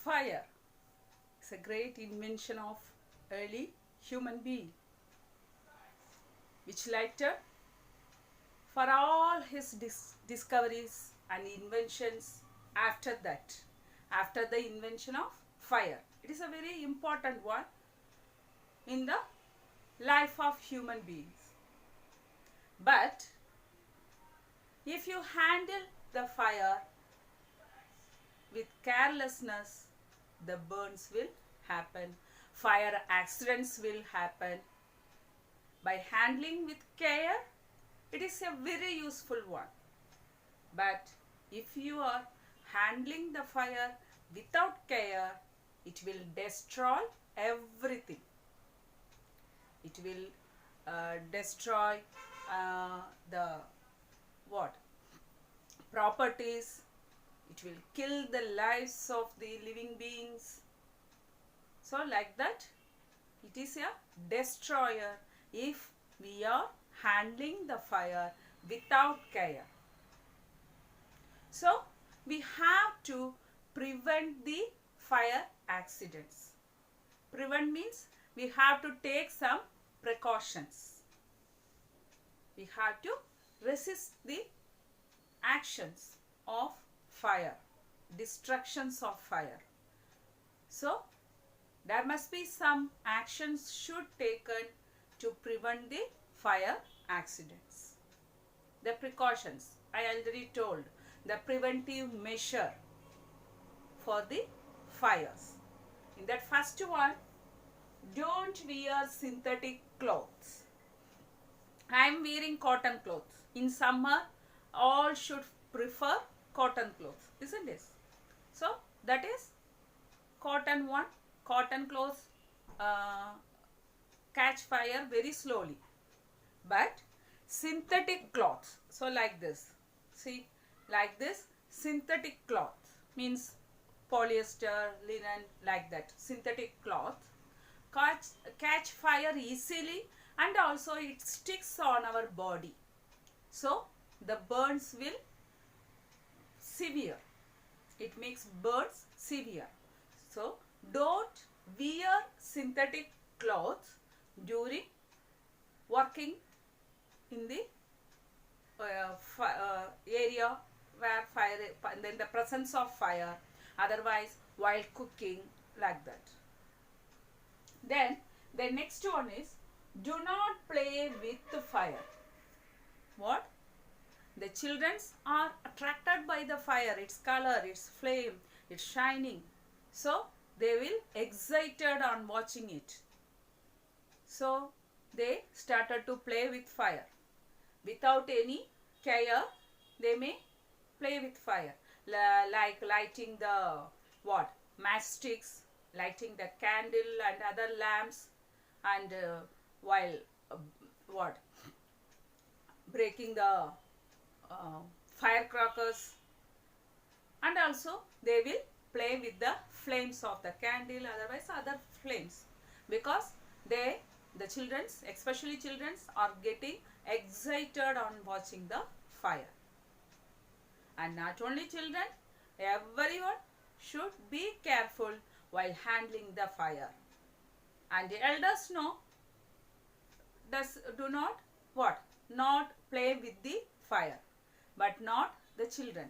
Fire is a great invention of early human being, which later, for all his discoveries and inventions after that, after the invention of fire, it is a very important one in the life of human beings. But if you handle the fire with carelessness, the burns will happen, fire accidents will happen. By handling with care, it is a very useful one. But if you are handling the fire without care, it will destroy everything. It will destroy the properties. It will kill the lives of the living beings. So like that, it is a destroyer if we are handling the fire without care. So we have to prevent the fire accidents. Prevent means we have to take some precautions. We have to resist the actions of fire, destructions of fire. So there must be some actions should taken to prevent the fire accidents. The precautions I already told, the preventive measure for the fires. In that first one, don't wear synthetic clothes. I am wearing cotton clothes. In summer, all should prefer cotton clothes, isn't it? So that is cotton one. Cotton clothes catch fire very slowly. But synthetic cloths, so like this, see, like this, synthetic cloth means polyester, linen, like that. Synthetic cloth catch fire easily, and also it sticks on our body. So the burns will severe. It makes burns severe. So don't wear synthetic clothes during working in the area where fire, then the presence of fire, otherwise while cooking, like that. Then the next one is, do not play with the fire. What? The children are attracted by the fire, its color, its flame, its shining. So they will excited on watching it. So they started to play with fire. Without any care, they may play with fire. Like lighting the matchsticks, lighting the candle and other lamps, and while breaking the firecrackers, and also they will play with the flames of the candle, otherwise other flames, because the children, especially children, are getting excited on watching the fire. And not only children, everyone should be careful while handling the fire. And the elders know, do not not play with the fire, but not the children.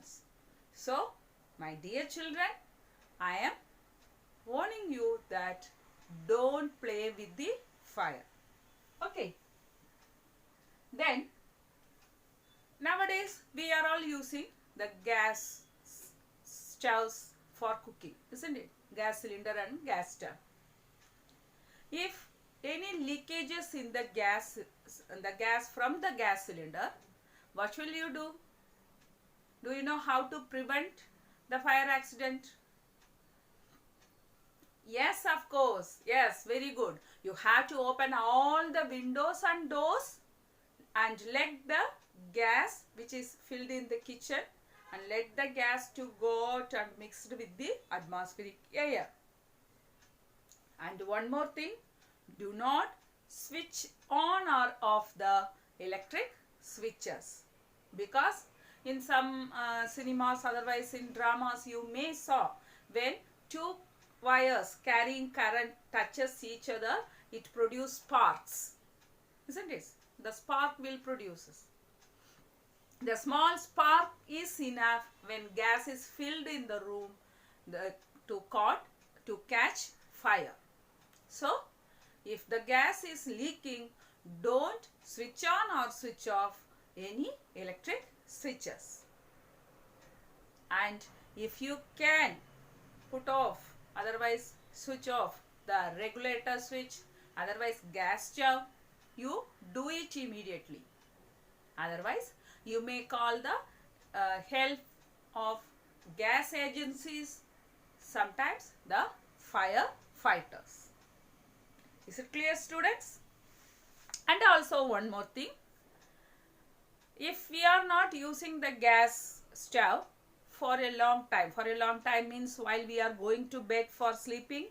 So my dear children, I am warning you that don't play with the fire. Okay. Then nowadays we are all using the gas stoves for cooking, isn't it? Gas cylinder and gas stove. If any leakages in the gas from the gas cylinder, what will you do? Do you know how to prevent the fire accident? Yes, of course. Yes, very good. You have to open all the windows and doors and let the gas which is filled in the kitchen, and let the gas to go out and mixed with the atmospheric air. And one more thing, do not switch on or off the electric switches, because in some cinemas, otherwise in dramas, you may saw when two wires carrying current touches each other, it produces sparks, isn't it? The spark will produce. The small spark is enough when gas is filled in the room to catch fire. So, if the gas is leaking, don't switch on or switch off any electric switches. And if you can put off, otherwise switch off the regulator switch, otherwise gas stove, you do it immediately. Otherwise, you may call the help of gas agencies, sometimes the firefighters. Is it clear, students? And also one more thing. If we are not using the gas stove for a long time means while we are going to bed for sleeping,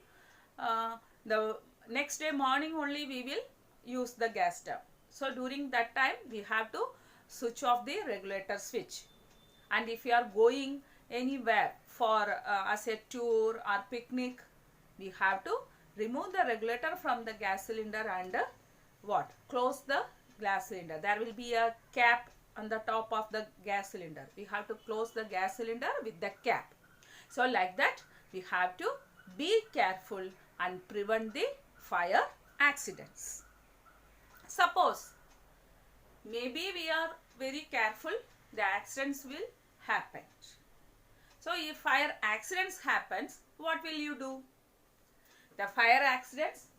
the next day morning only we will use the gas stove. So during that time we have to switch off the regulator switch. And if you are going anywhere for as a tour or picnic, we have to remove the regulator from the gas cylinder and close the gas cylinder. There will be a cap on the top of the gas cylinder. We have to close the gas cylinder with the cap. So like that we have to be careful and prevent the fire accidents. Suppose maybe we are very careful, the accidents will happen. So if fire accidents happens, what will you do? The fire accidents